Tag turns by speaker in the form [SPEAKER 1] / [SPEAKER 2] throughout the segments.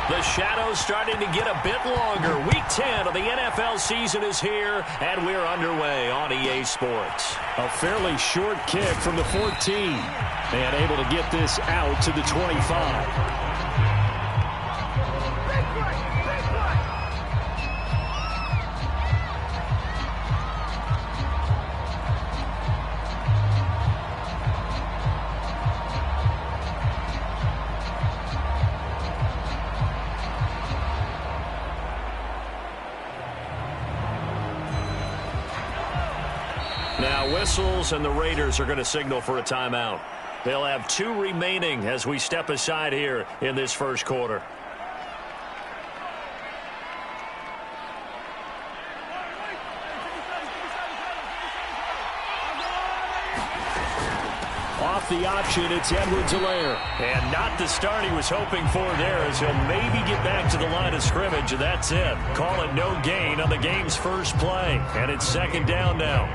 [SPEAKER 1] The shadow's starting to get a bit longer. Week 10 of the NFL season is here, and we're underway on EA Sports.
[SPEAKER 2] A fairly short kick from the 14, and able to get this out to the 25.
[SPEAKER 1] Now whistles, and the Raiders are going to signal for a timeout. They'll have 2 remaining as we step aside here in this first quarter.
[SPEAKER 2] Off the option, it's Edwards-Helaire.
[SPEAKER 1] And not the start he was hoping for there, as he'll maybe get back to the line of scrimmage, and that's it. Call it no gain on the game's first play, and it's second down now.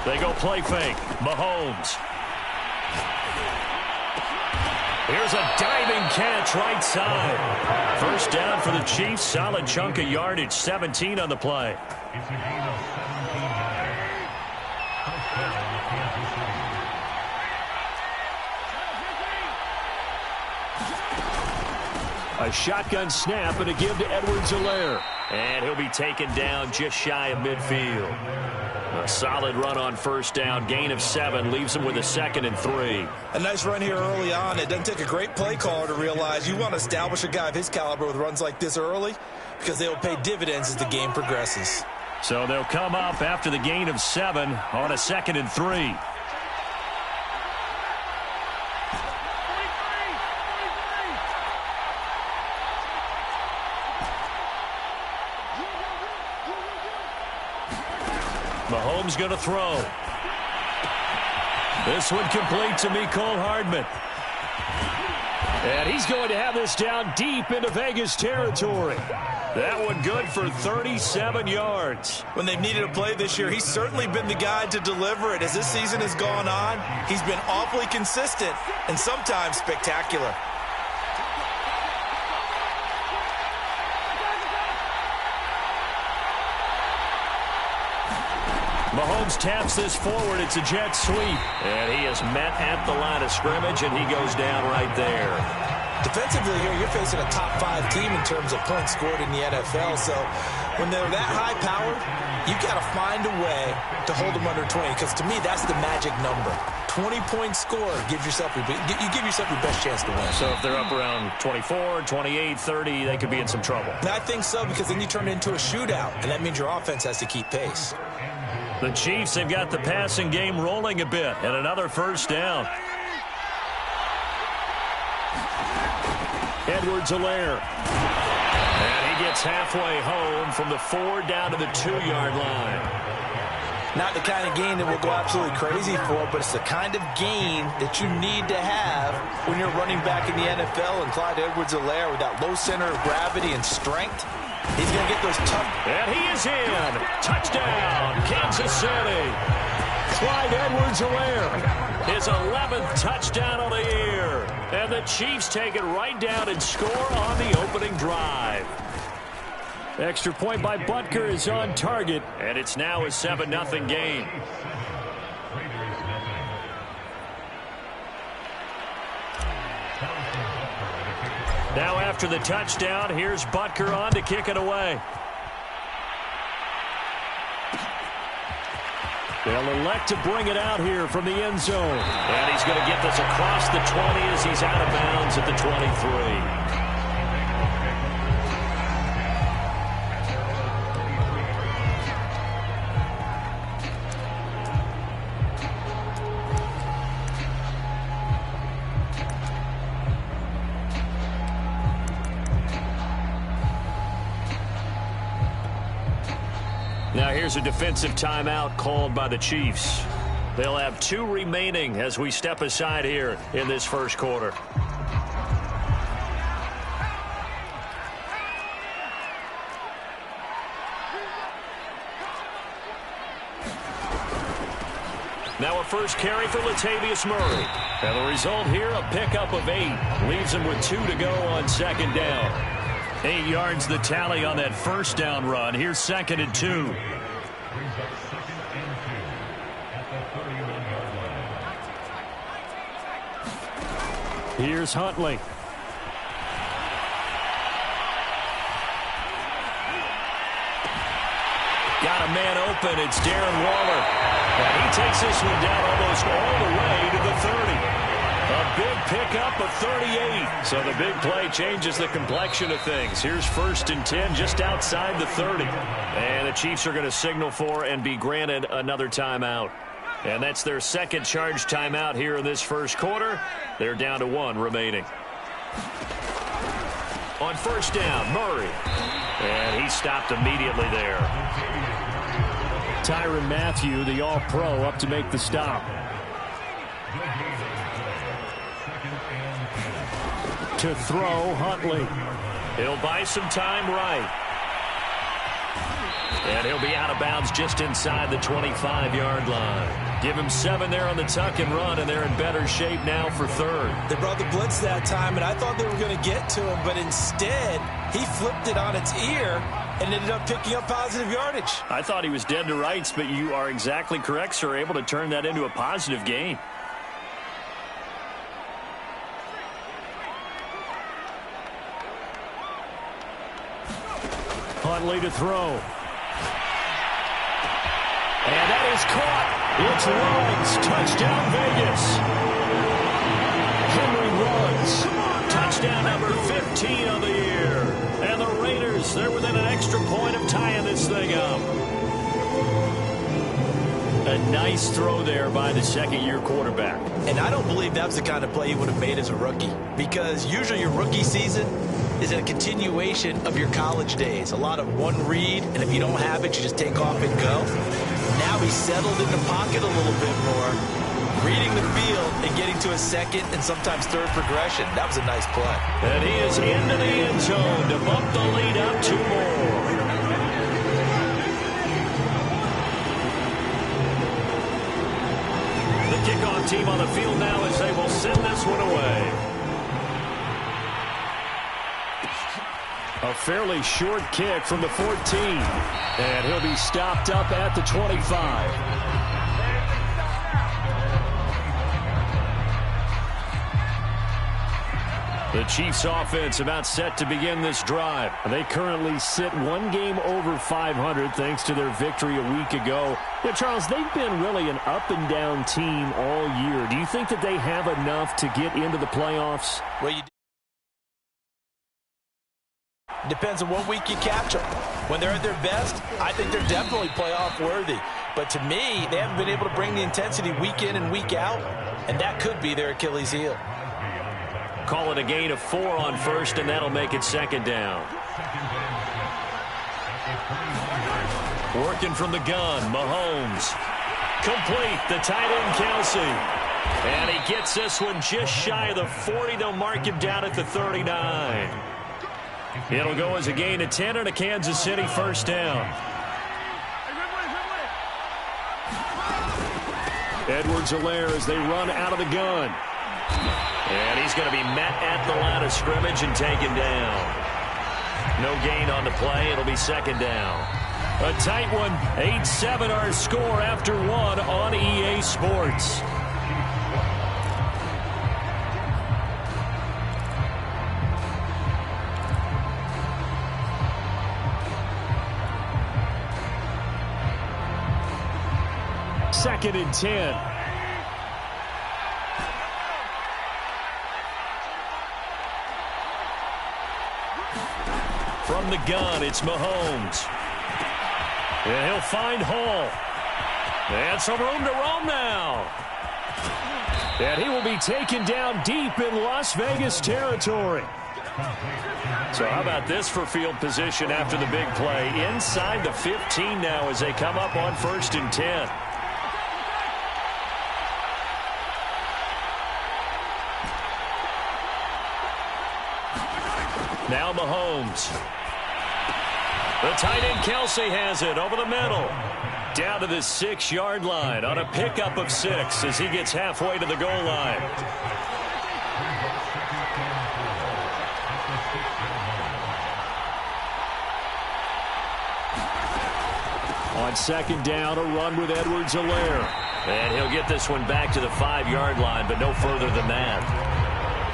[SPEAKER 1] They go play fake. Mahomes. Here's a diving catch right side. First down for the Chiefs. Solid chunk of yardage. 17 on the play.
[SPEAKER 2] A shotgun snap and a give to Edwards-Helaire.
[SPEAKER 1] And he'll be taken down just shy of midfield. A solid run on first down. Gain of 7 leaves him with a 2nd and 3.
[SPEAKER 3] A nice run here early on. It doesn't take a great play caller to realize you want to establish a guy of his caliber with runs like this early, because they will pay dividends as the game progresses.
[SPEAKER 1] So they'll come up after the gain of 7 on a 2nd and 3. Mahomes going to throw. This one complete to Mecole Hardman.
[SPEAKER 2] And he's going to have this down deep into Vegas territory.
[SPEAKER 1] That one good for 37 yards.
[SPEAKER 3] When they've needed a play this year, he's certainly been the guy to deliver it. As this season has gone on, he's been awfully consistent and sometimes spectacular.
[SPEAKER 1] Mahomes taps this forward. It's a jet sweep. And he is met at the line of scrimmage, and he goes down right there.
[SPEAKER 3] Defensively here, you're facing a top 5 team in terms of points scored in the NFL. So when they're that high powered, you've got to find a way to hold them under 20. Because to me, that's the magic number. 20-point score gives yourself you give yourself your best chance to win.
[SPEAKER 1] So if they're up around 24, 28, 30, they could be in some trouble.
[SPEAKER 3] And I think so, because then you turn it into a shootout, and that means your offense has to keep pace.
[SPEAKER 1] The Chiefs have got the passing game rolling a bit, and another first down.
[SPEAKER 2] Edwards-Helaire.
[SPEAKER 1] And he gets halfway home from the 4 down to the 2-yard line.
[SPEAKER 3] Not the kind of gain that we'll go absolutely crazy for, but it's the kind of gain that you need to have when you're running back in the NFL. And Clyde Edwards-Helaire, with that low center of gravity and strength, he's going to get those tough.
[SPEAKER 1] And he is in. Touchdown, Kansas City.
[SPEAKER 2] Clyde Edwards-Helaire.
[SPEAKER 1] His 11th touchdown of the year. And the Chiefs take it right down and score on the opening drive.
[SPEAKER 2] Extra point by Butker is on target.
[SPEAKER 1] And it's now a 7-0 game. Now after the touchdown, here's Butker on to kick it away.
[SPEAKER 2] They'll elect to bring it out here from the end zone.
[SPEAKER 1] And he's going to get this across the 20 as he's out of bounds at the 23. Now here's a defensive timeout called by the Chiefs. They'll have 2 remaining as we step aside here in this first quarter. Now a first carry for Latavius Murray. And the result here, a pickup of 8. Leaves him with 2 to go on second down. 8 yards the tally on that first down run. Here's 2nd and 2.
[SPEAKER 2] Here's Huntley.
[SPEAKER 1] Got a man open. It's Darren Waller. And he takes this one down almost all the way to the 30. A big pickup of 38. So the big play changes the complexion of things. Here's 1st and 10 just outside the 30. And the Chiefs are going to signal for and be granted another timeout. And that's their second charge timeout here in this first quarter. They're down to 1 remaining. On first down, Murray. And he stopped immediately there.
[SPEAKER 2] Tyrann Mathieu, the All-Pro, up to make the stop. To throw, Huntley.
[SPEAKER 1] He'll buy some time right. And he'll be out of bounds just inside the 25-yard line. Give him 7 there on the tuck and run, and they're in better shape now for 3rd.
[SPEAKER 3] They brought the blitz that time, and I thought they were going to get to him, but instead, he flipped it on its ear and ended up picking up positive yardage.
[SPEAKER 1] I thought he was dead to rights, but you are exactly correct, sir, able to turn that into a positive gain.
[SPEAKER 2] Huntley to throw. And that is caught. It's Ruggs. Touchdown, Vegas. Henry Ruggs.
[SPEAKER 1] Touchdown number 15 on the year. And the Raiders, they're within an extra point of tying this thing up. A nice throw there by the second-year quarterback.
[SPEAKER 3] And I don't believe that was the kind of play he would have made as a rookie, because usually your rookie season is a continuation of your college days. A lot of one read, and if you don't have it, you just take off and go. Now he's settled in the pocket a little bit more, reading the field and getting to a second and sometimes third progression. That was a nice play.
[SPEAKER 1] And he is into the end zone to bump the lead up 2 more. The kickoff team on the field now as they will send this one away.
[SPEAKER 2] A fairly short kick from the 14. And he'll be stopped up at the 25.
[SPEAKER 1] The Chiefs offense about set to begin this drive.
[SPEAKER 2] They currently sit 1 game over 500 thanks to their victory a week ago. Yeah, Charles, they've been really an up-and-down team all year. Do you think that they have enough to get into the playoffs?
[SPEAKER 3] Well, depends on what week you catch them. When they're at their best, I think they're definitely playoff worthy. But to me, they haven't been able to bring the intensity week in and week out, and that could be their Achilles heel.
[SPEAKER 1] Call it a gain of 4 on first, and that'll make it second down. Working from the gun, Mahomes. Complete, the tight end, Kelsey. And he gets this one just shy of the 40. They'll mark him down at the 39. It'll go as a gain of 10 and a Kansas City first down.
[SPEAKER 2] Edwards-Helaire as they run out of the gun.
[SPEAKER 1] And he's going to be met at the line of scrimmage and taken down. No gain on the play. It'll be second down. A tight one. 8-7 our score after 1 on EA Sports.
[SPEAKER 2] Second and 10.
[SPEAKER 1] From the gun, it's Mahomes. And he'll find Hall. And some room to roam now.
[SPEAKER 2] And he will be taken down deep in Las Vegas territory.
[SPEAKER 1] So how about this for field position after the big play? Inside the 15 now as they come up on 1st and 10. Now Mahomes. The tight end Kelsey has it over the middle. Down to the 6-yard line on a pickup of 6 as he gets halfway to the goal line.
[SPEAKER 2] On second down, a run with Edwards-Helaire.
[SPEAKER 1] And he'll get this one back to the 5-yard line, but no further than that.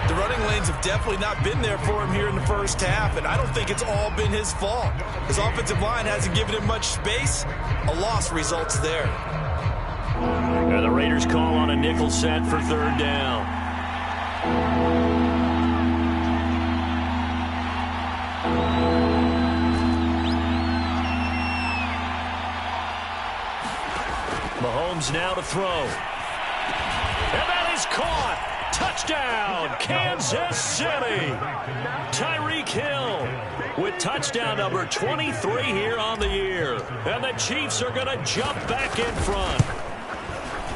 [SPEAKER 3] The running lanes have definitely not been there for him here in the first half, and I don't think it's all been his fault. His offensive line hasn't given him much space. A loss results there.
[SPEAKER 1] And the Raiders call on a nickel set for third down. Mahomes now to throw. And that is caught. Touchdown, Kansas City. Tyreek Hill with touchdown number 23 here on the year. And the Chiefs are going to jump back in front.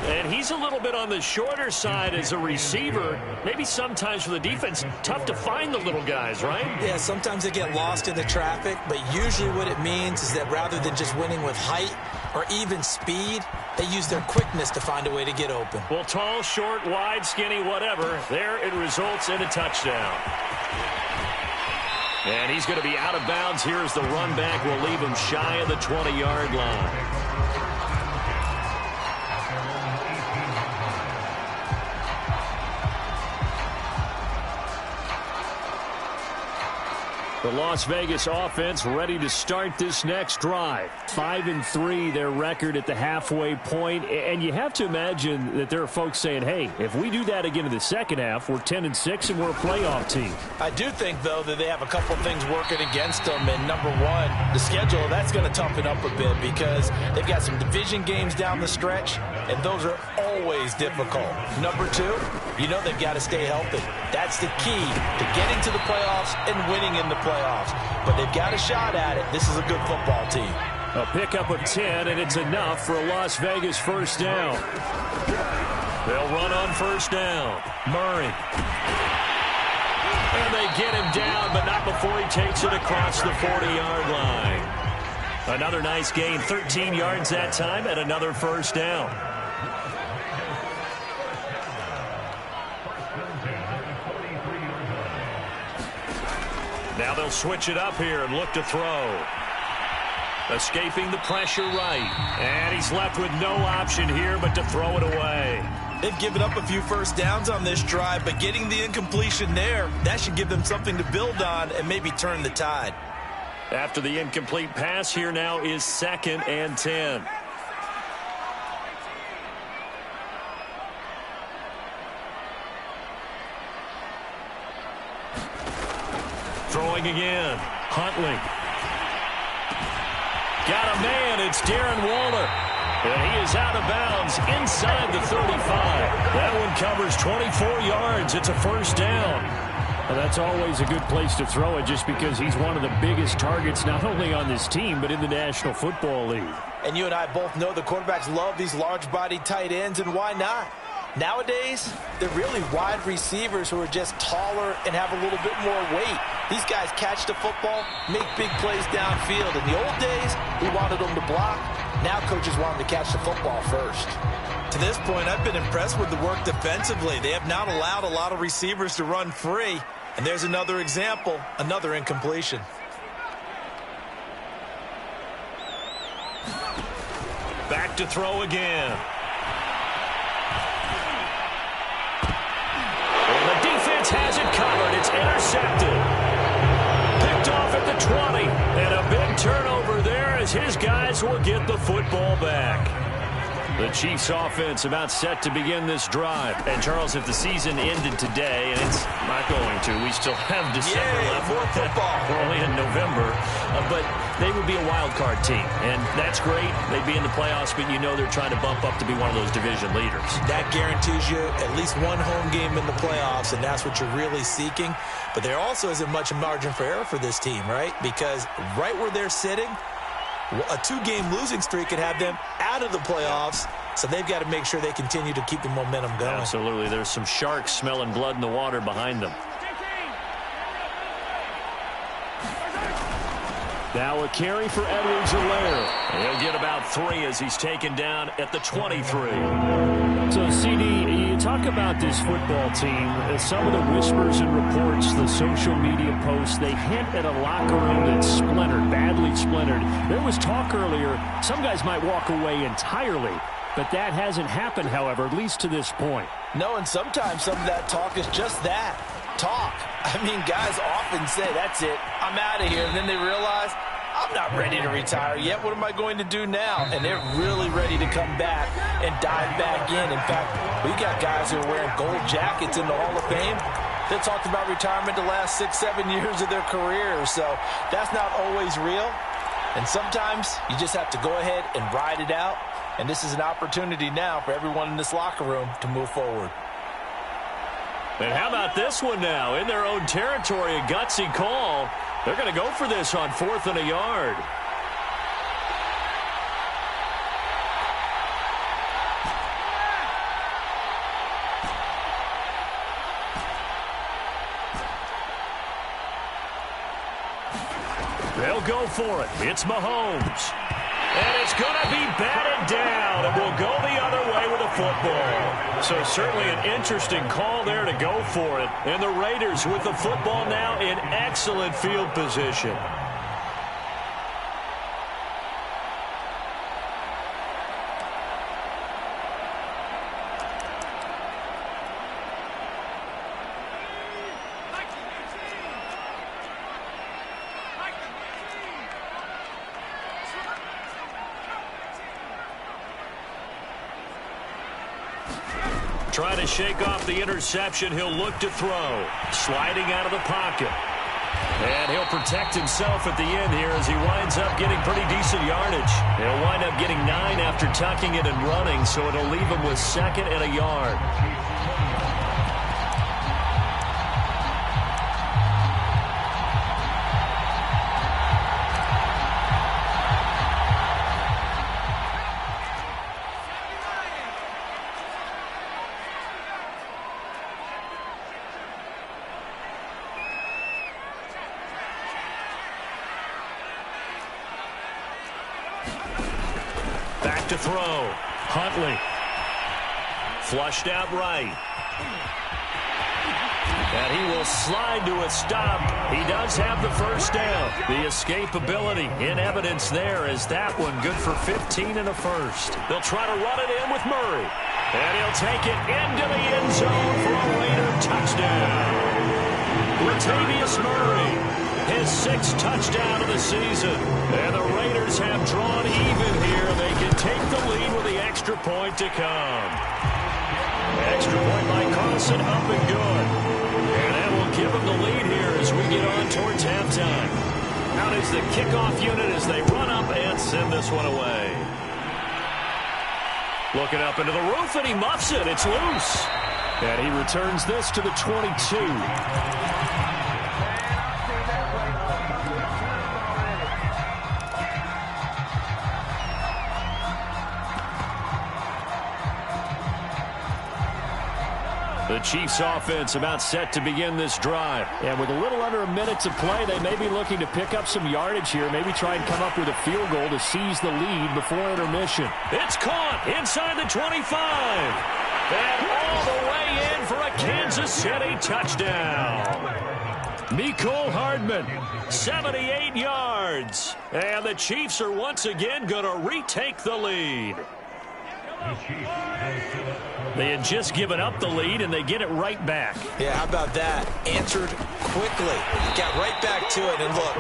[SPEAKER 1] And he's a little bit on the shorter side as a receiver. Maybe sometimes for the defense, tough to find the little guys, right?
[SPEAKER 3] Yeah, sometimes they get lost in the traffic, but usually what it means is that rather than just winning with height or even speed, they use their quickness to find a way to get open.
[SPEAKER 1] Well, tall, short, wide, skinny, whatever, there it results in a touchdown. And he's going to be out of bounds here as the run back will leave him shy of the 20-yard line.
[SPEAKER 2] The Las Vegas offense ready to start this next drive. 5-3 their record at the halfway point. And you have to imagine that there are folks saying, hey, if we do that again in the second half, we're 10-6 and we're a playoff team.
[SPEAKER 3] I do think, though, that they have a couple of things working against them. And number one, the schedule, that's going to toughen up a bit because they've got some division games down the stretch, and those are always difficult. Number two, you know they've got to stay healthy. That's the key to getting to the playoffs and winning in the playoffs. But they've got a shot at it. This is a good football team.
[SPEAKER 2] A pickup of 10, and it's enough for a Las Vegas first down.
[SPEAKER 1] They'll run on first down. Murray. And they get him down, but not before he takes it across the 40-yard line. Another nice gain, 13 yards that time, and another first down. Now they'll switch it up here and look to throw. Escaping the pressure right. And he's left with no option here but to throw it away.
[SPEAKER 3] They've given up a few first downs on this drive, but getting the incompletion there, that should give them something to build on and maybe turn the tide.
[SPEAKER 1] After the incomplete pass, here now is 2nd and 10. Throwing again. Huntley. Got a man. It's Darren Waller. And he is out of bounds inside the 35. That one covers 24 yards. It's a first down.
[SPEAKER 2] Well, that's always a good place to throw it just because he's one of the biggest targets not only on this team but in the National Football League.
[SPEAKER 3] And you and I both know the quarterbacks love these large-bodied tight ends, and why not? Nowadays, they're really wide receivers who are just taller and have a little bit more weight. These guys catch the football, make big plays downfield. In the old days, we wanted them to block. Now coaches want them to catch the football first. To this point, I've been impressed with the work defensively. They have not allowed a lot of receivers to run free. And there's another example, another incompletion.
[SPEAKER 1] Back to throw again. Has it covered. It's intercepted. Picked off at the 20. And a big turnover there as his guys will get the football back. The Chiefs offense about set to begin this drive. And, Charles, if the season ended today, and it's not going to, we still have December left.
[SPEAKER 3] More football.
[SPEAKER 1] We're only in November. But they would be a wild card team. And that's great. They'd be in the playoffs, but you know they're trying to bump up to be one of those division leaders.
[SPEAKER 3] That guarantees you at least one home game in the playoffs, and that's what you're really seeking. But there also isn't much margin for error for this team, right? Because right where they're sitting, a 2-game losing streak could have them out of the playoffs, so they've got to make sure they continue to keep the momentum going.
[SPEAKER 1] Absolutely. There's some sharks smelling blood in the water behind them.
[SPEAKER 2] Now a carry for Edwards-Helaire.
[SPEAKER 1] He'll get about 3 as he's taken down at the 23.
[SPEAKER 2] So, CD, you talk about this football team. Some of the whispers and reports, the social media posts, they hint at a locker room that's splintered, badly splintered. There was talk earlier, some guys might walk away entirely. But that hasn't happened, however, at least to this point.
[SPEAKER 3] No, and sometimes some of that talk is just that, talk. I mean, guys often say, that's it, I'm out of here. And then they realize, I'm not ready to retire yet. What am I going to do now? And they're really ready to come back and dive back in. In fact, we got guys who are wearing gold jackets in the Hall of Fame that talked about retirement the last 6-7 years of their career. So that's not always real. And sometimes you just have to go ahead and ride it out. And this is an opportunity now for everyone in this locker room to move forward.
[SPEAKER 1] And how about this one now? In their own territory, a gutsy call. They're going to go for this on 4th and a yard. They'll go for it. It's Mahomes. And it's going to be batted down, and we'll go the other way with a football. So certainly an interesting call there to go for it. And the Raiders with the football now in excellent field position. Trying to shake off the interception. He'll look to throw. Sliding out of the pocket. And he'll protect himself at the end here as he winds up getting pretty decent yardage. He'll wind up getting 9 after tucking it and running, so it'll leave him with 2nd and a yard. Back to throw. Huntley. Flushed out right. And he will slide to a stop. He does have the first down. The escapability in evidence there as that one good for 15 and a first. They'll try to run it in with Murray. And he'll take it into the end zone for a Raider touchdown. Latavius Murray, his 6th touchdown of the season. And the Raiders have drawn even here. They can take the lead with the extra point to come. Extra point by Carlson, up and good. And that will give them the lead here as we get on towards halftime. Out is the kickoff unit as they run up and send this one away. Looking up into the roof, and he muffs it. It's loose.
[SPEAKER 2] And he returns this to the 22.
[SPEAKER 1] The Chiefs offense about set to begin this drive.
[SPEAKER 2] And with a little under a minute to play, they may be looking to pick up some yardage here, maybe try and come up with a field goal to seize the lead before intermission.
[SPEAKER 1] It's caught inside the 25. And all the way in for a Kansas City touchdown. Mecole Hardman, 78 yards. And the Chiefs are once again going to retake the lead. They had just given up the lead, and they get it right back.
[SPEAKER 3] Yeah, how about that? Answered quickly. Got right back to it. And look,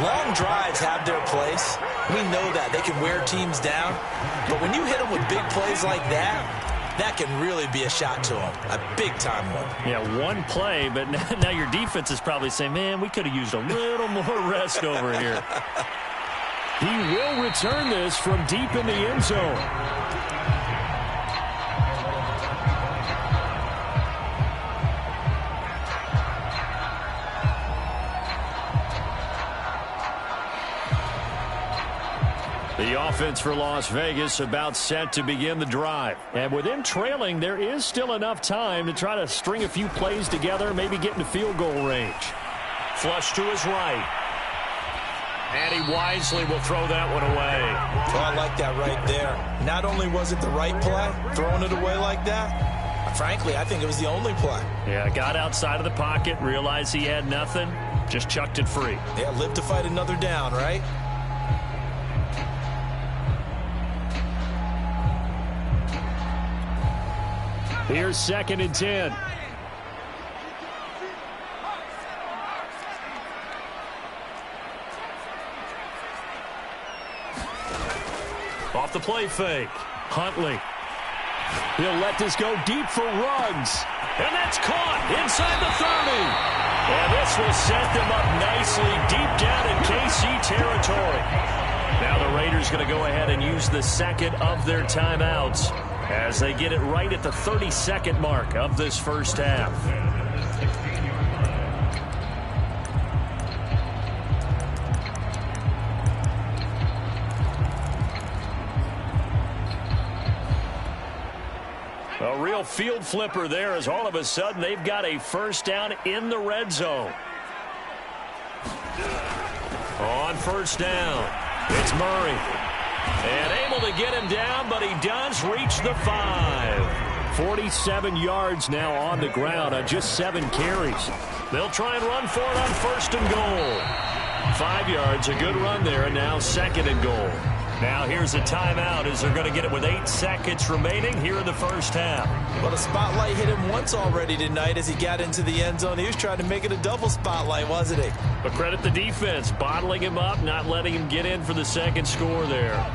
[SPEAKER 3] long drives have their place. We know that. They can wear teams down. But when you hit them with big plays like that, that can really be a shot to them. A big-time one.
[SPEAKER 1] Yeah, one play, but now your defense is probably saying, man, we could have used a little more rest over here.
[SPEAKER 2] He will return this from deep in the end zone.
[SPEAKER 1] The offense for Las Vegas about set to begin the drive.
[SPEAKER 2] And with them trailing, there is still enough time to try to string a few plays together, maybe get into field goal range.
[SPEAKER 1] Flush to his right. And he wisely will throw that one away.
[SPEAKER 3] Well, I like that right there. Not only was it the right play, throwing it away like that, frankly, I think it was the only play.
[SPEAKER 1] Yeah, got outside of the pocket, realized he had nothing, just chucked it free.
[SPEAKER 3] Yeah, live to fight another down, right?
[SPEAKER 2] Here's 2nd and 10.
[SPEAKER 1] Off the play fake. Huntley.
[SPEAKER 2] He'll let this go deep for Ruggs.
[SPEAKER 1] And that's caught inside the 30. And this will set them up nicely deep down in KC territory. Now the Raiders going to go ahead and use the second of their timeouts as they get it right at the 32nd mark of this first half. A real field flipper there as all of a sudden they've got a first down in the red zone. On first down, it's Murray. And able to get him down, but he does reach the 5.
[SPEAKER 2] 47 yards now on the ground on just 7 carries.
[SPEAKER 1] They'll try and run for it on 1st and goal. 5 yards, a good run there, and now 2nd and goal. Now here's a timeout as they're going to get it with 8 seconds remaining here in the first half.
[SPEAKER 3] Well, the spotlight hit him once already tonight as he got into the end zone. He was trying to make it a double spotlight, wasn't he?
[SPEAKER 2] But credit the defense, bottling him up, not letting him get in for the second score there.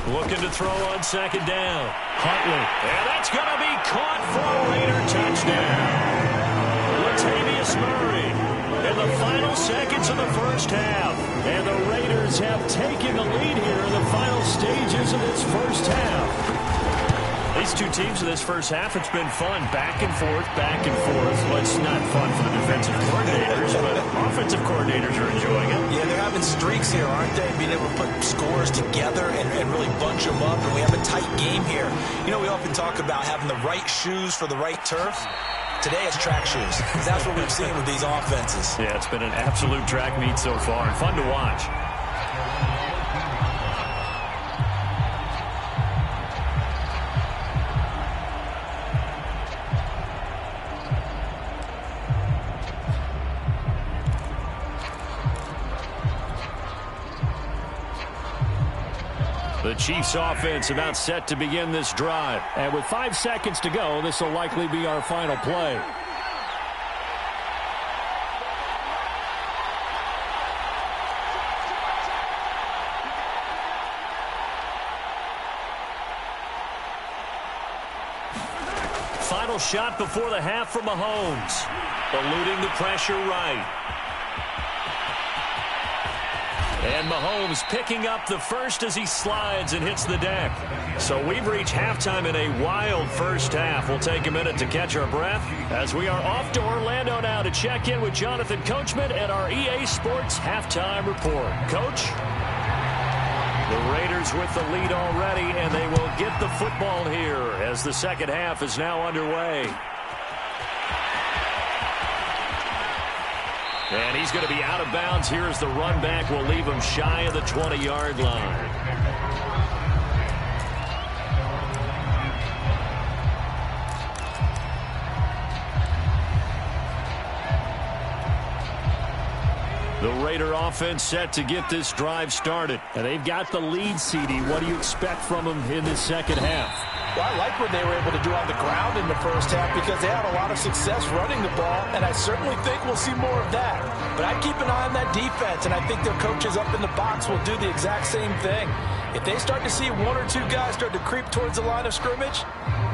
[SPEAKER 1] Looking to throw on 2nd down. Huntley. And that's going to be caught for a Raider touchdown. Latavius Murray in the final seconds of the first half.
[SPEAKER 2] And the Raiders have taken the lead here in the final stages of this first half.
[SPEAKER 1] These two teams in this first half, it's been fun. Back and forth, back and forth. Well, it's not fun for the defensive coordinators, but offensive coordinators are enjoying it.
[SPEAKER 3] Yeah, they're having streaks here, aren't they? Being able to put scores together and really bunch them up, and we have a tight game here. You know, we often talk about having the right shoes for the right turf. Today it's track shoes. That's what we've seen with these offenses.
[SPEAKER 1] Yeah, it's been an absolute track meet so far, and fun to watch. The Chiefs offense about set to begin this drive.
[SPEAKER 2] And with 5 seconds to go, this will likely be our final play.
[SPEAKER 1] Final shot before the half from Mahomes. Eluding the pressure right. And Mahomes picking up the first as he slides and hits the deck. So we've reached halftime in a wild first half. We'll take a minute to catch our breath as we are off to Orlando now to check in with Jonathan Coachman and our EA Sports Halftime Report. Coach? The Raiders with the lead already, and they will get the football here as the second half is now underway. And he's going to be out of bounds here as the run back will leave him shy of the 20-yard line. The Raider offense set to get this drive started.
[SPEAKER 2] And they've got the lead, CD. What do you expect from them in this second half?
[SPEAKER 3] Well, I like what they were able to do on the ground in the first half because they had a lot of success running the ball, and I certainly think we'll see more of that. But I keep an eye on that defense, and I think their coaches up in the box will do the exact same thing. If they start to see one or two guys start to creep towards the line of scrimmage,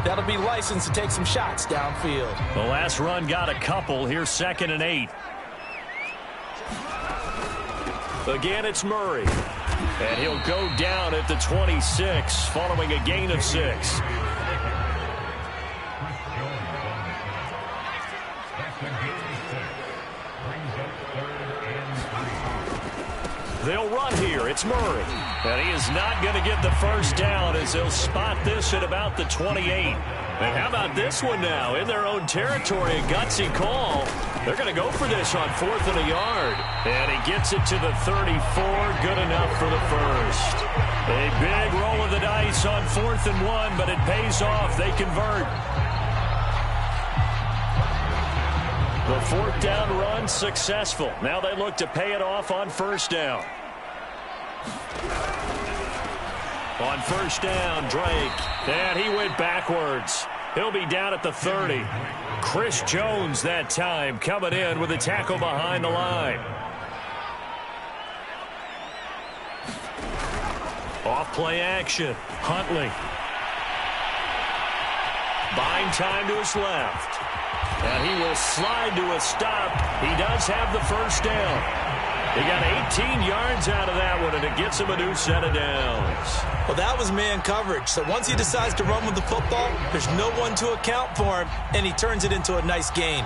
[SPEAKER 3] that'll be licensed to take some shots downfield.
[SPEAKER 1] The last run got a couple. Here's 2nd and 8. Again, it's Murray. And he'll go down at the 26 following a gain of 6. They'll run here. It's Murray. And he is not going to get the first down as he'll spot this at about the 28. And how about this one now? In their own territory, a gutsy call. They're going to go for this on 4th and a yard. And he gets it to the 34. Good enough for the first. A big roll of the dice on 4th and 1, but it pays off. They convert. The 4th down run successful. Now they look to pay it off on 1st down. On 1st down, Drake. And he went backwards. He'll be down at the 30. Chris Jones that time coming in with a tackle behind the line. Off play action. Huntley. Buying time to his left. And he will slide to a stop. He does have the first down. He got 18 yards out of that one, and it gets him a new set of downs.
[SPEAKER 3] Well, that was man coverage. So once he decides to run with the football, there's no one to account for him, and he turns it into a nice gain.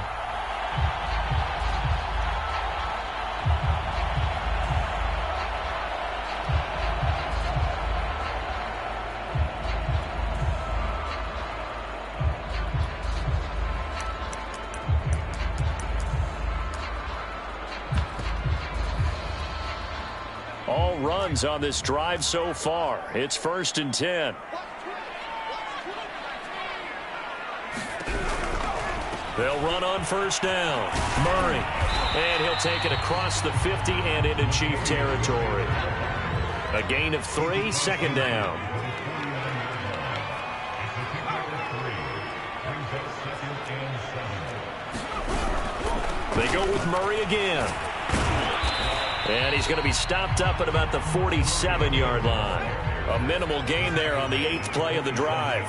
[SPEAKER 1] All runs on this drive so far. It's 1st and 10. They'll run on 1st down. Murray. And he'll take it across the 50 and into Chief territory. A gain of 3, 2nd down. They go with Murray again. And he's going to be stopped up at about the 47-yard line. A minimal gain there on the 8th play of the drive.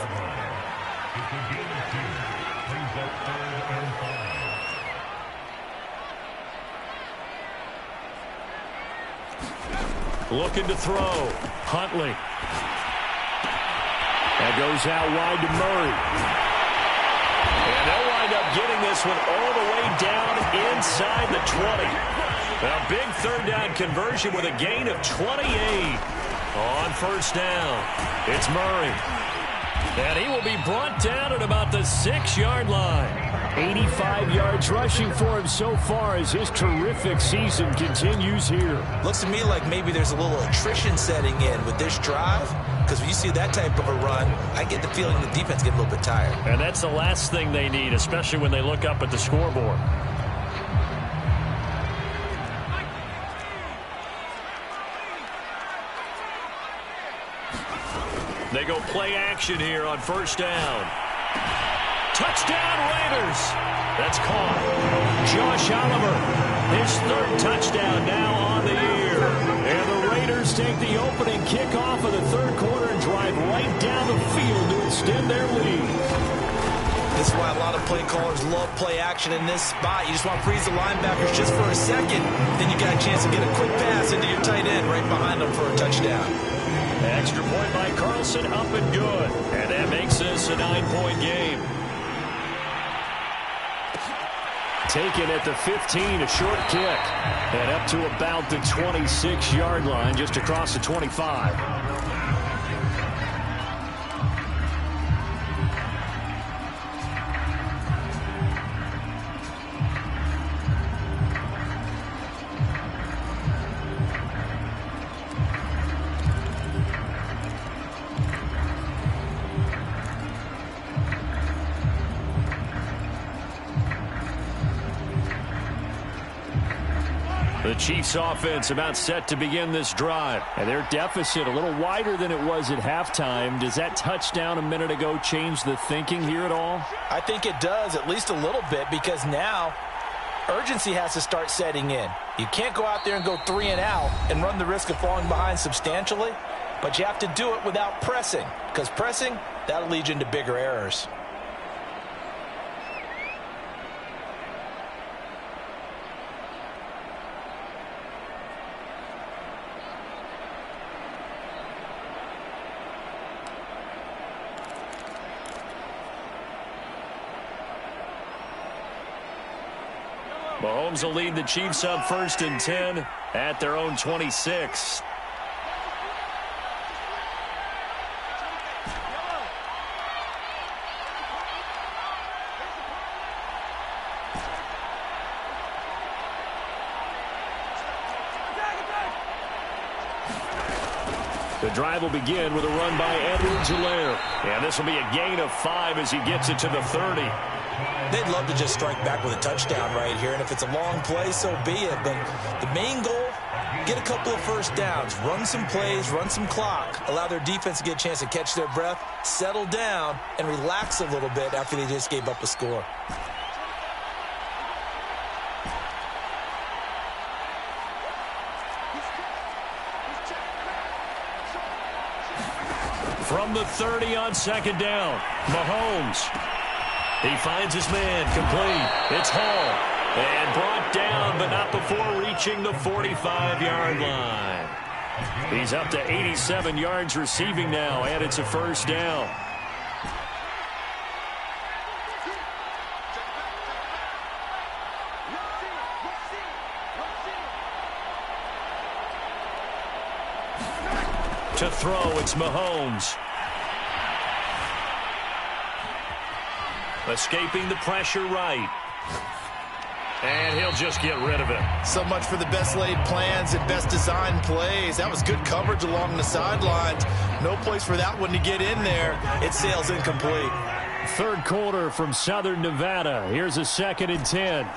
[SPEAKER 1] Looking to throw. Huntley. That goes out wide to Murray. And they'll wind up getting this one all the way down inside the 20. A big 3rd down conversion with a gain of 28 on 1st down. It's Murray. And he will be brought down at about the 6-yard line.
[SPEAKER 2] 85 yards rushing for him so far as his terrific season continues here.
[SPEAKER 3] Looks to me like maybe there's a little attrition setting in with this drive, because when you see that type of a run, I get the feeling the defense gets a little bit tired.
[SPEAKER 1] And that's the last thing they need, especially when they look up at the scoreboard. They go play action here on 1st down. Touchdown, Raiders. That's caught. Josh Oliver, his 3rd touchdown now on the year. And the Raiders take the opening kickoff of the 3rd quarter and drive right down the field to extend their lead.
[SPEAKER 3] This is why a lot of play callers love play action in this spot. You just want to freeze the linebackers just for a second. Then you got a chance to get a quick pass into your tight end right behind them for a touchdown.
[SPEAKER 1] Extra point by Carlson, up and good. And that makes this a 9-point game.
[SPEAKER 2] Taken at the 15, a short kick. And up to about the 26-yard line, just across the 25.
[SPEAKER 1] The Chiefs offense about set to begin this drive.
[SPEAKER 2] And their deficit a little wider than it was at halftime. Does that touchdown a minute ago change the thinking here at all?
[SPEAKER 3] I think it does, at least a little bit, because now urgency has to start setting in. You can't go out there and go 3 and out and run the risk of falling behind substantially, but you have to do it without pressing, because pressing, that'll lead you into bigger errors.
[SPEAKER 1] Mahomes will lead the Chiefs up 1st and 10. at their own 26.
[SPEAKER 2] The drive will begin with a run by Edwards-Helaire.
[SPEAKER 1] And this will be a gain of 5 as he gets it to the 30.
[SPEAKER 3] They'd love to just strike back with a touchdown right here, and if it's a long play, so be it. But the main goal, get a couple of first downs, run some plays, run some clock, allow their defense to get a chance to catch their breath, settle down, and relax a little bit after they just gave up a score.
[SPEAKER 1] From the 30 on second down, Mahomes. He finds his man, complete. It's Hall. And brought down, but not before reaching the 45-yard line. He's up to 87 yards receiving now, and it's a first down. To throw, it's Mahomes. Escaping the pressure right. And he'll just get rid of it.
[SPEAKER 3] So much for the best laid plans and best designed plays. That was good coverage along the sidelines. No place for that one to get in there. It sails incomplete.
[SPEAKER 2] Third quarter from Southern Nevada. Here's a 2nd and 10.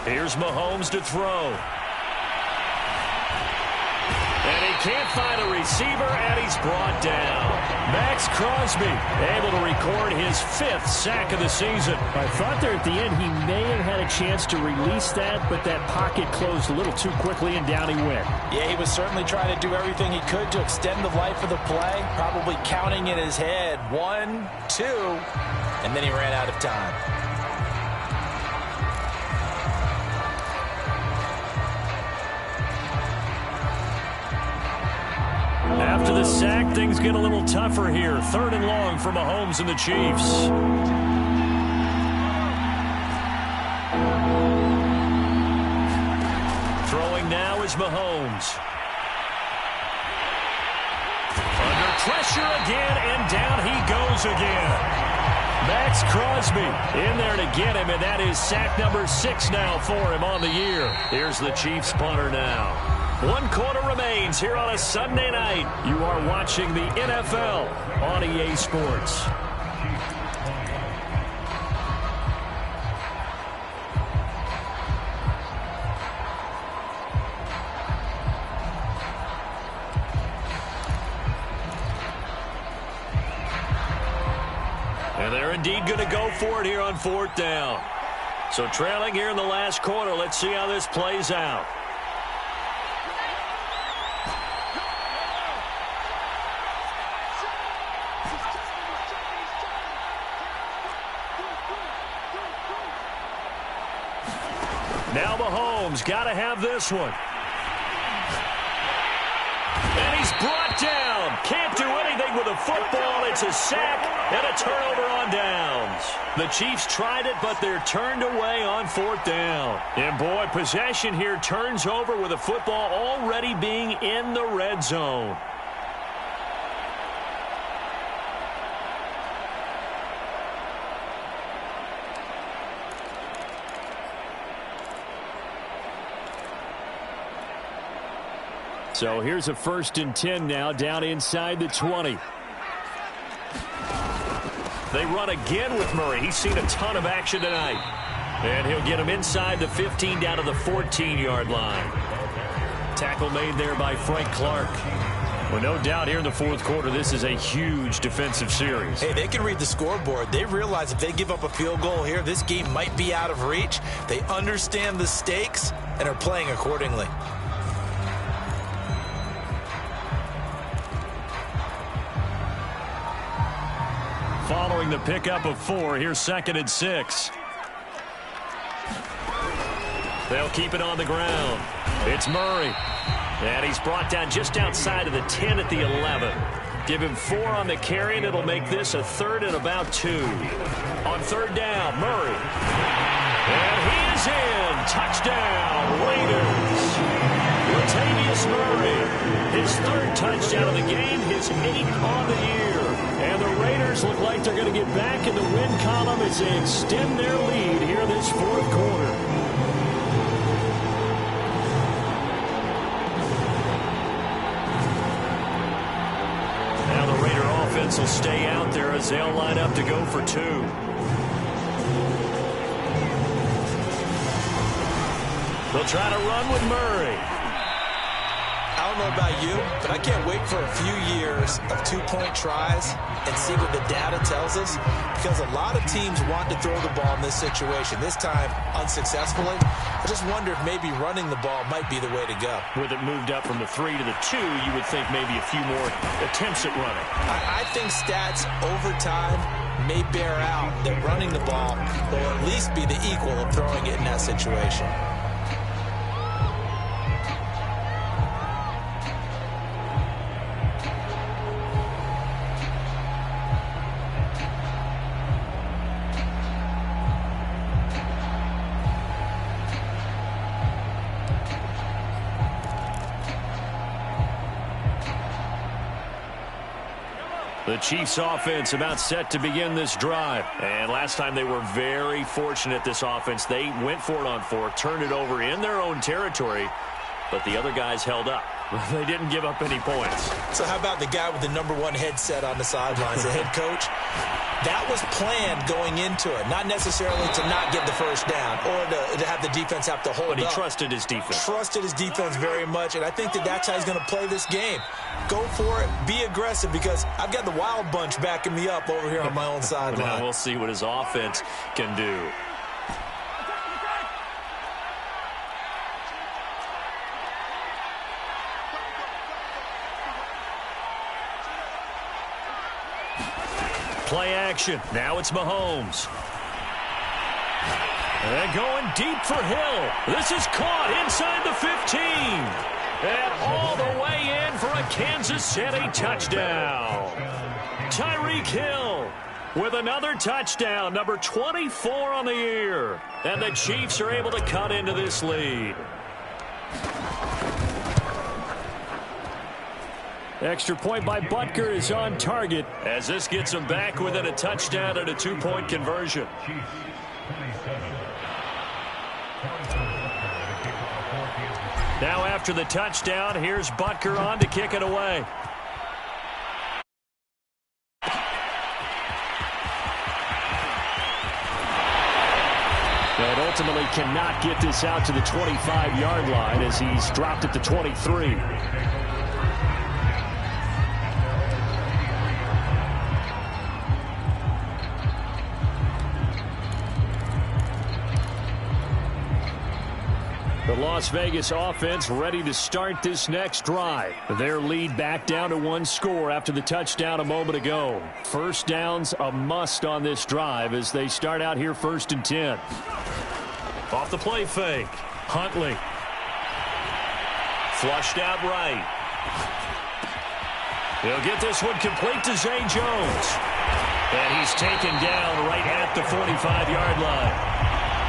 [SPEAKER 1] Here's Mahomes to throw. And he can't find a receiver, and he's brought down. Max Crosby able to record his 5th sack of the season.
[SPEAKER 2] I thought there at the end he may have had a chance to release that, but that pocket closed a little too quickly, and down he went.
[SPEAKER 3] Yeah, he was certainly trying to do everything he could to extend the life of the play, probably counting in his head 1, 2, and then he ran out of time.
[SPEAKER 1] After the sack, things get a little tougher here. 3rd and long for Mahomes and the Chiefs. Throwing now is Mahomes. Under pressure again, and down he goes again. Max Crosby in there to get him, and that is sack number 6 now for him on the year. Here's the Chiefs punter now. 1 quarter remains here on a Sunday night. You are watching the NFL on EA Sports. And they're indeed going to go for it here on 4th down. So trailing here in the last quarter. Let's see how this plays out. Now Mahomes got to have this one. And he's brought down. Can't do anything with the football. It's a sack and a turnover on downs. The Chiefs tried it, but they're turned away on 4th down. And boy, possession here turns over with the football already being in the red zone.
[SPEAKER 2] So here's a 1st and 10 now, down inside the 20.
[SPEAKER 1] They run again with Murray. He's seen a ton of action tonight. And he'll get him inside the 15 down to the 14-yard line. Tackle made there by Frank Clark. Well, no doubt here in the 4th quarter, this is a huge defensive series.
[SPEAKER 3] Hey, they can read the scoreboard. They realize if they give up a field goal here, this game might be out of reach. They understand the stakes and are playing accordingly.
[SPEAKER 1] Following the pickup of 4, here's 2nd and 6. They'll keep it on the ground. It's Murray. And he's brought down just outside of the 10 at the 11. Give him 4 on the carry, and it'll make this a 3rd and about 2. On 3rd down, Murray. And he is in. Touchdown, Raiders. Latavius Murray, his 3rd touchdown of the game, his 8th on the year. And the Raiders look like they're going to get back in the win column as they extend their lead here this 4th quarter. Will stay out there as they'll line up to go for 2. They'll try to run with Murray.
[SPEAKER 3] I don't know about you, but I can't wait for a few years of 2-point tries and see what the data tells us, because a lot of teams want to throw the ball in this situation, this time unsuccessfully. I just wonder if maybe running the ball might be the way to go.
[SPEAKER 1] With it moved up from the 3 to the 2, you would think maybe a few more attempts at running.
[SPEAKER 3] I think stats over time may bear out that running the ball will at least be the equal of throwing it in that situation.
[SPEAKER 1] The Chiefs offense about set to begin this drive. And last time they were very fortunate, this offense. They went for it on 4, turned it over in their own territory, but the other guys held up. They didn't give up any points.
[SPEAKER 3] So how about the guy with the #1 headset on the sidelines, the head coach? That was planned going into it, not necessarily to not get the first down or to have the defense have to hold up.
[SPEAKER 1] But he trusted his defense.
[SPEAKER 3] Trusted his defense very much, and I think that's how he's going to play this game. Go for it. Be aggressive, because I've got the Wild Bunch backing me up over here on my own sideline.
[SPEAKER 1] Now we'll see what his offense can do. Play action. Now it's Mahomes. And going deep for Hill. This is caught inside the 15. And all the way in for a Kansas City touchdown. Tyreek Hill with another touchdown, number 24 on the year. And the Chiefs are able to cut into this lead. Extra point by Butker is on target as this gets them back within a touchdown and a 2-point conversion. Now after the touchdown, here's Butker on to kick it away. And ultimately cannot get this out to the 25-yard line as he's dropped at the 23. The Las Vegas offense ready to start this next drive. Their lead back down to 1 score after the touchdown a moment ago. First down's a must on this drive as they start out here 1st and 10. Off the play fake. Huntley. Flushed out right. He'll get this one complete to Zay Jones. And he's taken down right at the 45-yard line.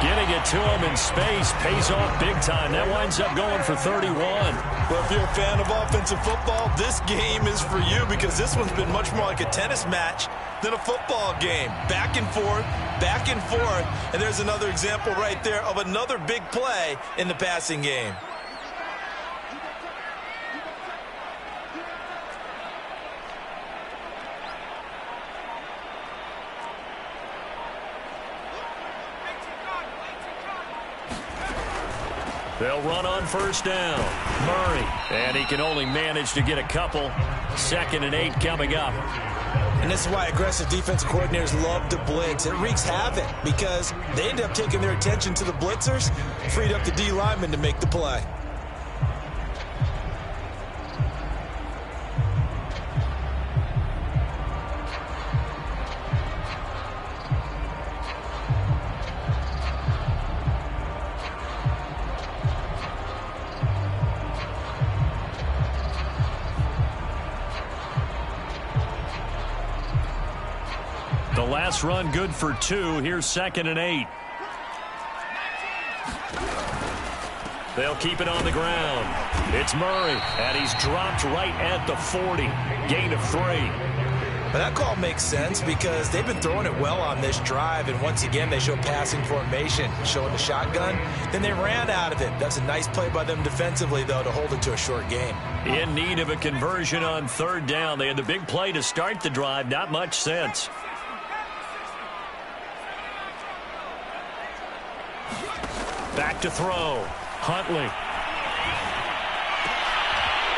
[SPEAKER 1] Getting it to him in space pays off big time. That winds up going for 31.
[SPEAKER 3] Well, if you're a fan of offensive football, this game is for you, because this one's been much more like a tennis match than a football game. Back and forth, and there's another example right there of another big play in the passing game.
[SPEAKER 1] They'll run on first down. Murray. And he can only manage to get a couple. 2nd and 8 coming up.
[SPEAKER 3] And this is why aggressive defensive coordinators love to blitz. It wreaks havoc because they end up taking their attention to the blitzers, freed up the D lineman to make the play.
[SPEAKER 1] pass run good for 2. Here's 2nd and 8. They'll keep it on the ground. It's Murray, and he's dropped right at the 40. Gain of 3.
[SPEAKER 3] But that call makes sense because they've been throwing it well on this drive, and once again they show passing formation, showing the shotgun. Then they ran out of it. That's a nice play by them defensively, though, to hold it to a short gain.
[SPEAKER 1] In need of a conversion on 3rd down. They had the big play to start the drive. Not much sense. Back to throw. Huntley.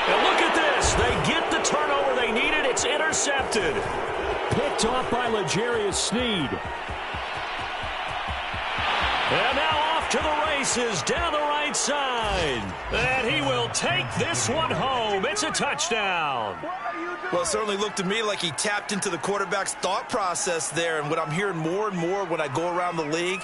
[SPEAKER 1] And look at this. They get the turnover they needed. It's intercepted.
[SPEAKER 2] Picked off by L'Jarius Sneed.
[SPEAKER 1] And now off to the races down the right side. And he will take this one home. It's a touchdown.
[SPEAKER 3] Well, it certainly looked to me like he tapped into the quarterback's thought process there. And what I'm hearing more and more when I go around the league,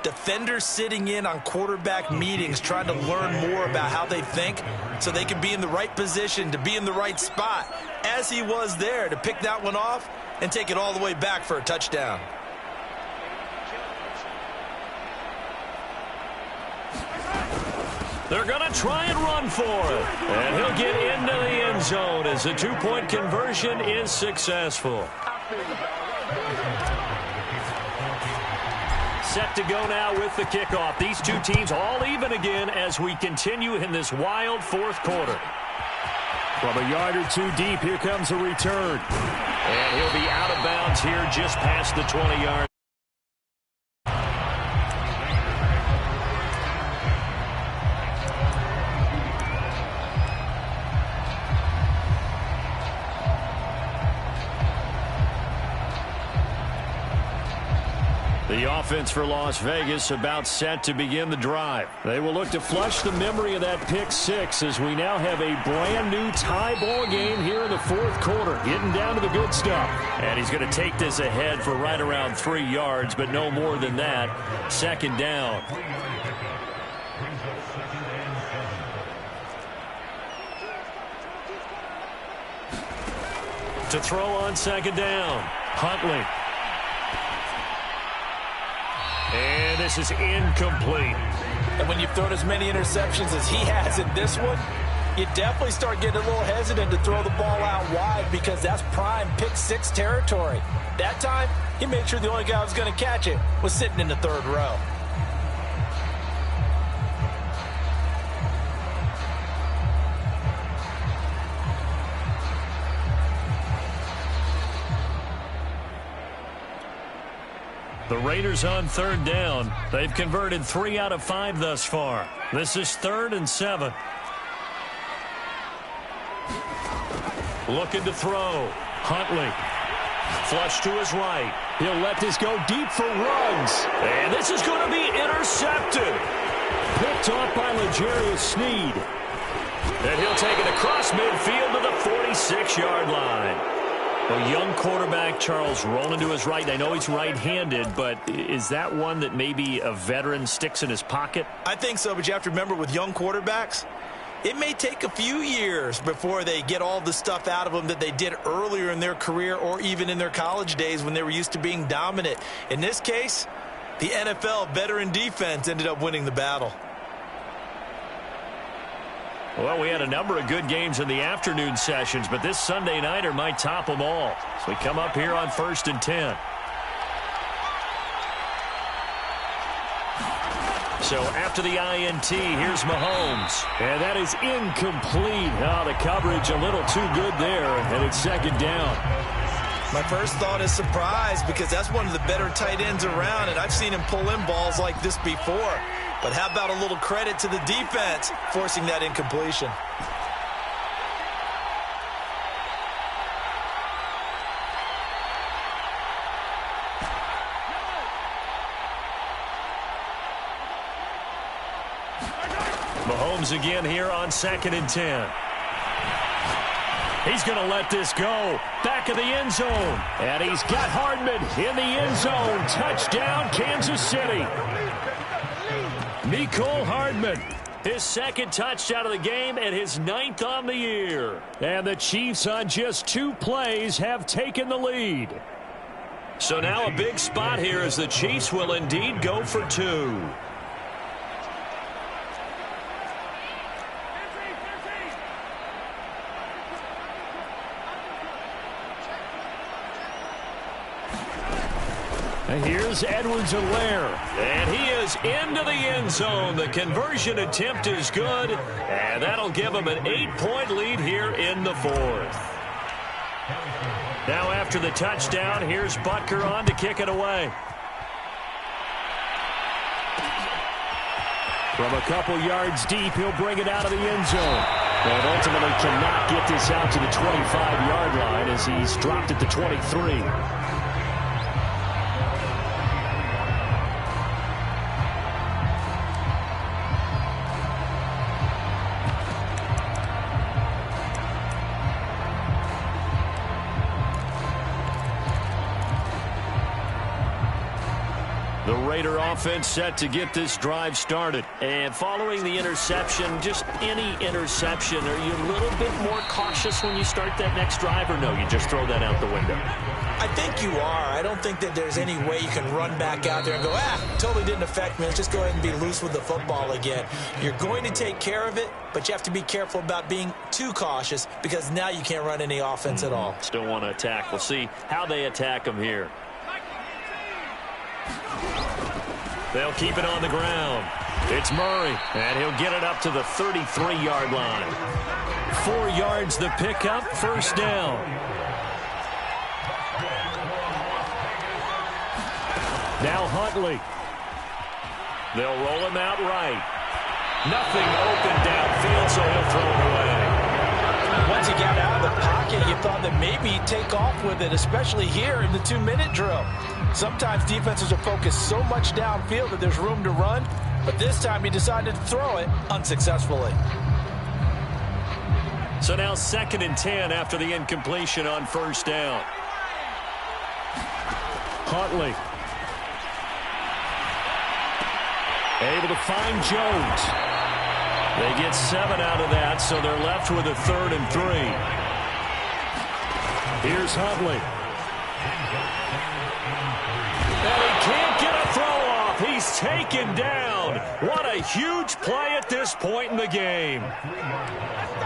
[SPEAKER 3] defenders sitting in on quarterback meetings trying to learn more about how they think so they can be in the right position to be in the right spot, as he was there to pick that one off and take it all the way back for a touchdown.
[SPEAKER 1] They're going to try and run for it. And he'll get into the end zone as the 2-point conversion is successful. Set to go now with the kickoff. These two teams all even again as we continue in this wild 4th quarter.
[SPEAKER 2] From a yard or 2 deep, here comes a return.
[SPEAKER 1] And he'll be out of bounds here just past the 20-yard. The offense for Las Vegas about set to begin the drive.
[SPEAKER 2] They will look to flush the memory of that pick 6 as we now have a brand new tie ball game here in the 4th quarter. Getting down to the good stuff.
[SPEAKER 1] And he's going to take this ahead for right around 3 yards, but no more than that. 2nd down. To throw on 2nd down. Huntley. And this is incomplete.
[SPEAKER 3] And when you've thrown as many interceptions as he has in this one, you definitely start getting a little hesitant to throw the ball out wide because that's prime pick 6 territory. That time, he made sure the only guy who was going to catch it was sitting in the 3rd row.
[SPEAKER 1] The Raiders on 3rd down. They've converted 3 out of 5 thus far. This is 3rd and 7. Looking to throw. Huntley. Flush to his right.
[SPEAKER 2] He'll let this go deep for Ruggs.
[SPEAKER 1] And this is going to be intercepted.
[SPEAKER 2] Picked off by L'Jarius Sneed.
[SPEAKER 1] And he'll take it across midfield to the 46-yard line. A young quarterback, Charles, rolling to his right. I know he's right-handed, but is that one that maybe a veteran sticks in his pocket?
[SPEAKER 3] I think so, but you have to remember with young quarterbacks, it may take a few years before they get all the stuff out of them that they did earlier in their career or even in their college days when they were used to being dominant. In this case, the NFL veteran defense ended up winning the battle.
[SPEAKER 1] Well, we had a number of good games in the afternoon sessions, but this Sunday nighter might top them all. So we come up here on 1st and 10. So after the INT, here's Mahomes.
[SPEAKER 2] And that is incomplete. Oh, the coverage a little too good there, and it's 2nd down.
[SPEAKER 3] My first thought is surprise because that's one of the better tight ends around, and I've seen him pull in balls like this before. But how about a little credit to the defense forcing that incompletion?
[SPEAKER 1] Mahomes again here on 2nd and 10. He's going to let this go. Back of the end zone.
[SPEAKER 2] And he's got Hardman in the end zone. Touchdown, Kansas City.
[SPEAKER 1] Mecole Hardman, his 2nd touchdown of the game and his 9th on the year.
[SPEAKER 2] And the Chiefs on just 2 plays have taken the lead.
[SPEAKER 1] So now a big spot here as the Chiefs will indeed go for 2.
[SPEAKER 2] And here's Edwards-Helaire.
[SPEAKER 1] And he is into the end zone. The conversion attempt is good, and that'll give him an 8-point lead here in the 4th. Now after the touchdown, here's Butker on to kick it away.
[SPEAKER 2] From a couple yards deep, he'll bring it out of the end zone. And ultimately cannot get this out to the 25-yard line as he's dropped at the 23.
[SPEAKER 1] The Raider offense set to get this drive started. And following the interception, just any interception, are you a little bit more cautious when you start that next drive, or no, you just throw that out the window?
[SPEAKER 3] I think you are. I don't think that there's any way you can run back out there and go, totally didn't affect me. Let's just go ahead and be loose with the football again. You're going to take care of it, but you have to be careful about being too cautious because now you can't run any offense at all.
[SPEAKER 1] Still want to attack. We'll see how they attack them here. They'll keep it on the ground. It's Murray, and he'll get it up to the 33-yard line. 4 yards the pickup, first down.
[SPEAKER 2] Now Huntley.
[SPEAKER 1] They'll roll him out right. Nothing open downfield, so he'll throw it away.
[SPEAKER 3] Once he got out of the pocket, you thought that maybe he'd take off with it, especially here in the 2-minute drill. Sometimes defenses are focused so much downfield that there's room to run, but this time he decided to throw it unsuccessfully.
[SPEAKER 1] So now 2nd and 10 after the incompletion on first down.
[SPEAKER 2] Huntley. Able to find Jones.
[SPEAKER 1] They get 7 out of that, so they're left with a 3rd and 3.
[SPEAKER 2] Here's Huntley.
[SPEAKER 1] And he can't get a throw off. He's taken down. What a huge play at this point in the game.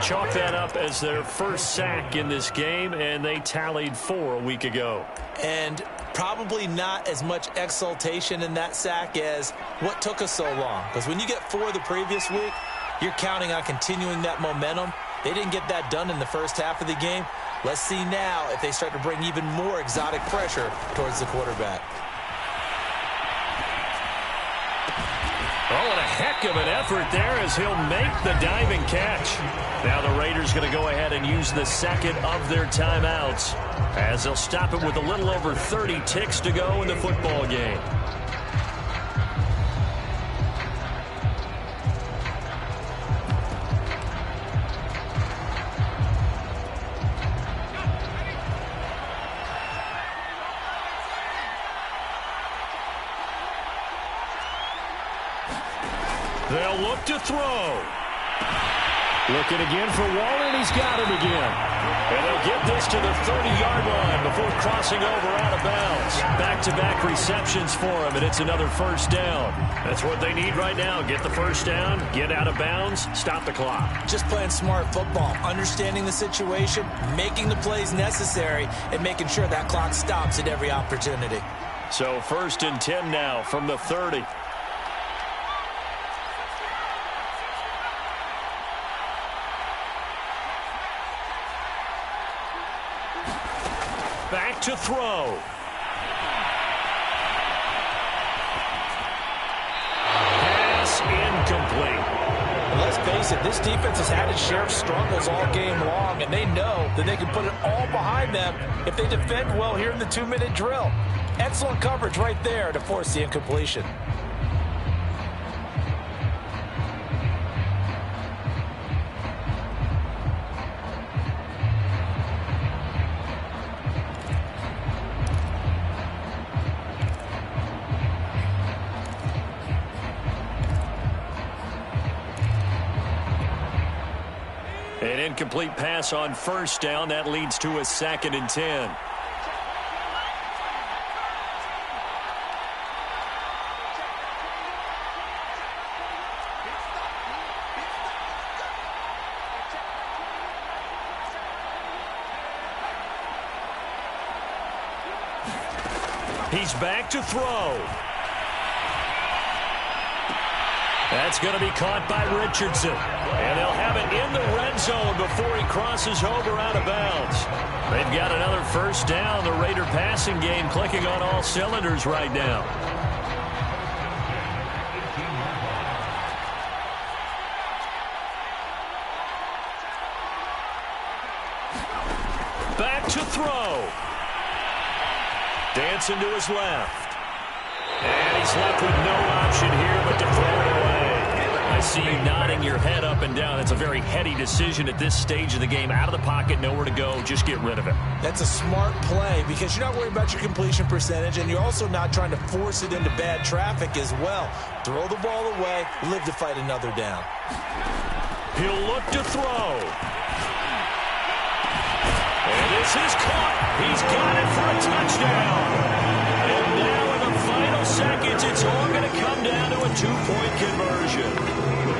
[SPEAKER 1] Chalk that up as their first sack in this game, and they tallied 4 a week ago.
[SPEAKER 3] And probably not as much exultation in that sack as what took us so long. Because when you get 4 the previous week, you're counting on continuing that momentum. They didn't get that done in the first half of the game. Let's see now if they start to bring even more exotic pressure towards the quarterback.
[SPEAKER 1] Oh, and a heck of an effort there as he'll make the diving catch. Now the Raiders going to go ahead and use the second of their timeouts as they'll stop it with a little over 30 ticks to go in the football game. They'll look to throw.
[SPEAKER 2] Looking again for Waller, and he's got him again.
[SPEAKER 1] And they'll get this to the 30-yard line before crossing over out of bounds. Back-to-back receptions for him, and it's another first down. That's what they need right now. Get the first down, get out of bounds, stop the clock.
[SPEAKER 3] Just playing smart football, understanding the situation, making the plays necessary, and making sure that clock stops at every opportunity.
[SPEAKER 1] So 1st and 10 now from the 30. Back to throw. Pass incomplete.
[SPEAKER 3] And let's face it, this defense has had its share of struggles all game long, and they know that they can put it all behind them if they defend well here in the 2-minute drill. Excellent coverage right there to force the incompletion.
[SPEAKER 1] An incomplete pass on first down. That leads to a 2nd and 10. He's back to throw. That's going to be caught by Richardson. And they'll have it in the red zone before he crosses over out of bounds. They've got another first down. The Raider passing game clicking on all cylinders right now. Back to throw. Dancing to his left. And he's left with no option here but to throw it away. I see you nodding your head up and down. It's a very heady decision at this stage of the game. Out of the pocket, nowhere to go. Just get rid of it.
[SPEAKER 3] That's a smart play because you're not worried about your completion percentage, and you're also not trying to force it into bad traffic as well. Throw the ball away, live to fight another down.
[SPEAKER 1] He'll look to throw. And this is caught. He's got it for a touchdown. And now in the final seconds, it's all going to come down to a two-point conversion.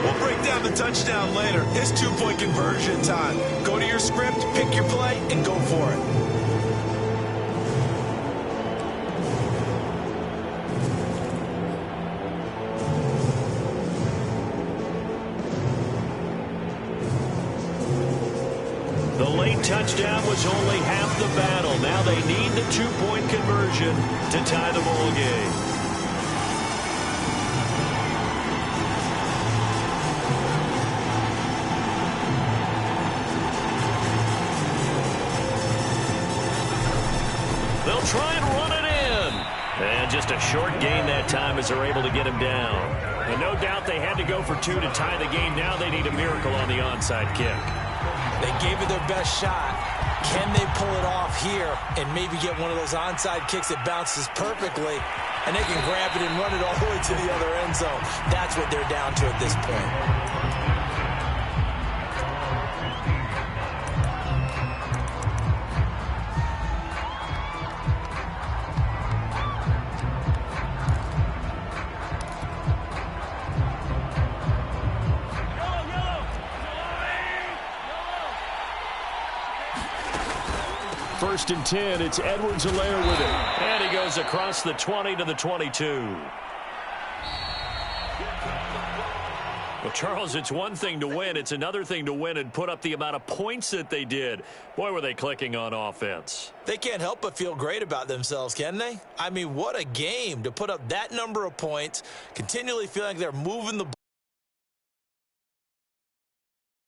[SPEAKER 3] We'll break down the touchdown later. It's two-point conversion time. Go to your script, pick your play, and go for it.
[SPEAKER 1] The late touchdown was only half the battle. Now they need the two-point conversion to tie the ball game. They'll try and run it in. And just a short gain that time as they're able to get him down.
[SPEAKER 2] And no doubt they had to go for two to tie the game. Now they need a miracle on the onside kick.
[SPEAKER 3] They gave it their best shot. Can they pull it off here and maybe get one of those onside kicks that bounces perfectly, and they can grab it and run it all the way to the other end zone? That's what they're down to at this point.
[SPEAKER 2] First and 10, it's Edwards-Helaire with it.
[SPEAKER 1] And he goes across the 20 to the 22. Well, Charles, it's one thing to win. It's another thing to win and put up the amount of points that they did. Boy, were they clicking on offense.
[SPEAKER 3] They can't help but feel great about themselves, can they? I mean, what a game to put up that number of points, continually feeling like they're moving the